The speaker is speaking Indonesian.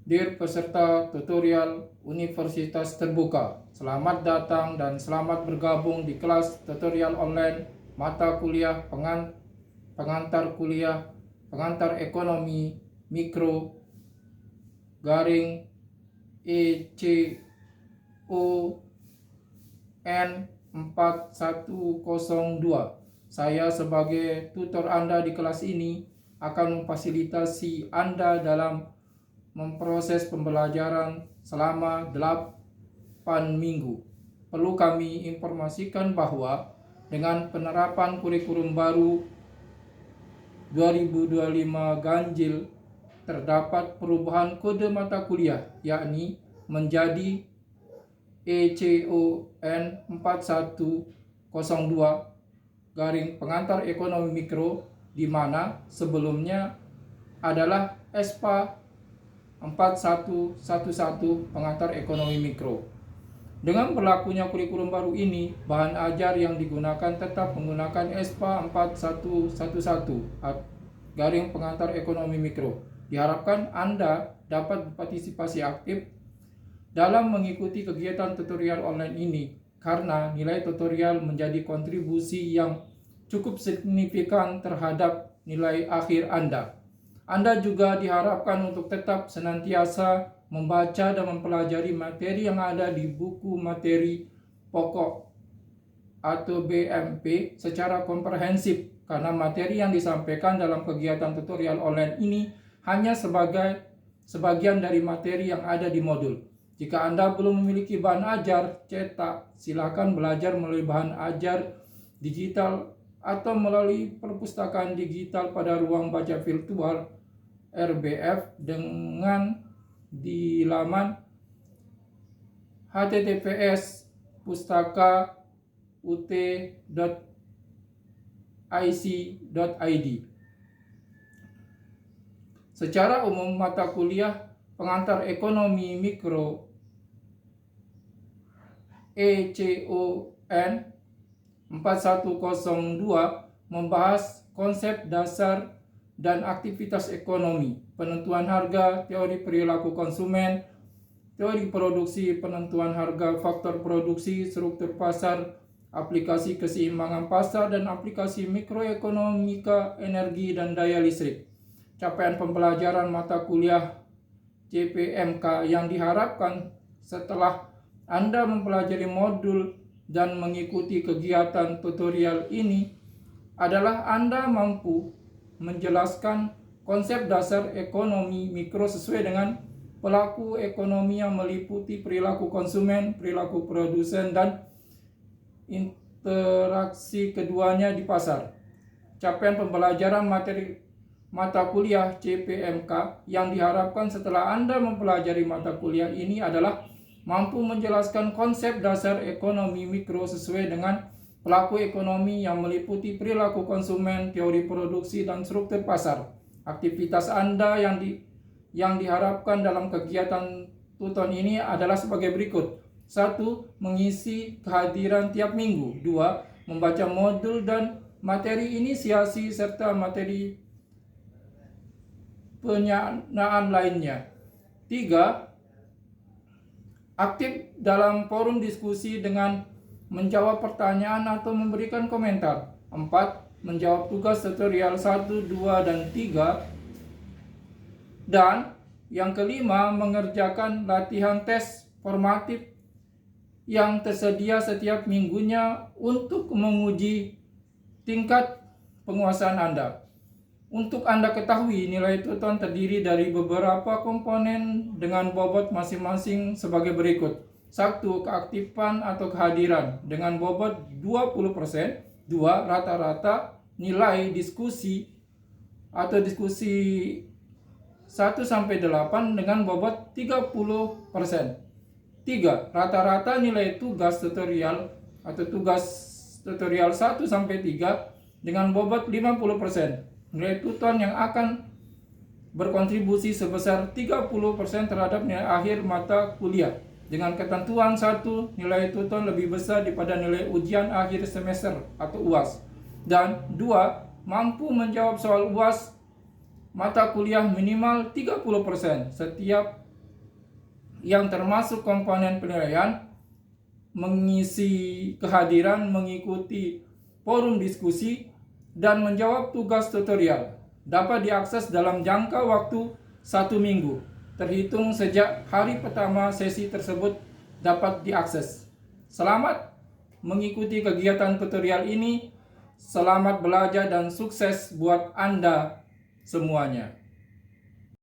Dear peserta tutorial Universitas Terbuka, selamat datang dan selamat bergabung di kelas tutorial online mata kuliah pengantar kuliah pengantar ekonomi mikro garing ECON 4102. Saya sebagai tutor Anda di kelas ini akan memfasilitasi Anda dalam memproses pembelajaran selama 8 minggu. Perlu kami informasikan bahwa dengan penerapan kurikulum baru 2025 ganjil terdapat perubahan kode mata kuliah, yakni menjadi ECON 4102 garing pengantar ekonomi mikro, di mana sebelumnya adalah ESPA 4111 pengantar ekonomi mikro. Dengan berlakunya kurikulum baru ini, bahan ajar yang digunakan tetap menggunakan ESPA 4111 garing pengantar ekonomi mikro. Diharapkan Anda dapat berpartisipasi aktif dalam mengikuti kegiatan tutorial online ini, karena nilai tutorial menjadi kontribusi yang cukup signifikan terhadap nilai akhir Anda. Anda juga diharapkan untuk tetap senantiasa membaca dan mempelajari materi yang ada di buku materi pokok atau BMP secara komprehensif, karena materi yang disampaikan dalam kegiatan tutorial online ini hanya sebagian dari materi yang ada di modul. Jika Anda belum memiliki bahan ajar cetak, silakan belajar melalui bahan ajar digital atau melalui perpustakaan digital pada ruang baca virtual RBF dengan di laman https://pustaka.ut.ic.id. Secara umum, mata kuliah pengantar ekonomi mikro ECON 4102 membahas konsep dasar dan aktivitas ekonomi, penentuan harga, teori perilaku konsumen, teori produksi, penentuan harga, faktor produksi, struktur pasar, aplikasi keseimbangan pasar, dan aplikasi mikroekonomika energi dan daya listrik. Capaian pembelajaran mata kuliah CPMK yang diharapkan setelah Anda mempelajari modul dan mengikuti kegiatan tutorial ini adalah Anda mampu menjelaskan konsep dasar ekonomi mikro sesuai dengan pelaku ekonomi yang meliputi perilaku konsumen, perilaku produsen, dan interaksi keduanya di pasar. Capaian pembelajaran materi mata kuliah CPMK yang diharapkan setelah Anda mempelajari mata kuliah ini adalah mampu menjelaskan konsep dasar ekonomi mikro sesuai dengan pelaku ekonomi yang meliputi perilaku konsumen, teori produksi, dan struktur pasar. Aktivitas Anda yang diharapkan dalam kegiatan tuton ini adalah sebagai berikut. 1. Mengisi kehadiran tiap minggu. 2. Membaca modul dan materi inisiasi serta materi penyanaan lainnya. 3. Aktif dalam forum diskusi dengan menjawab pertanyaan atau memberikan komentar. 4. Menjawab tugas tutorial 1, 2, dan 3. Dan yang kelima, mengerjakan latihan tes formatif yang tersedia setiap minggunya untuk menguji tingkat penguasaan Anda. Untuk Anda ketahui, nilai tuton terdiri dari beberapa komponen dengan bobot masing-masing sebagai berikut. 1. Keaktifan atau kehadiran dengan bobot 20%. 2. Rata-rata nilai diskusi atau diskusi 1-8 dengan bobot 30%. 3. Rata-rata nilai tugas tutorial atau tugas tutorial 1-3 dengan bobot 50%. Nilai tuton yang akan berkontribusi sebesar 30% terhadap nilai akhir mata kuliah. Dengan ketentuan 1, nilai tuton lebih besar daripada nilai ujian akhir semester atau UAS. Dan 2, mampu menjawab soal UAS mata kuliah minimal 30% setiap yang termasuk komponen penilaian, mengisi kehadiran, mengikuti forum diskusi, dan menjawab tugas tutorial dapat diakses dalam jangka waktu 1 minggu terhitung sejak hari pertama sesi tersebut dapat diakses. Selamat mengikuti kegiatan tutorial ini. Selamat belajar dan sukses buat Anda semuanya.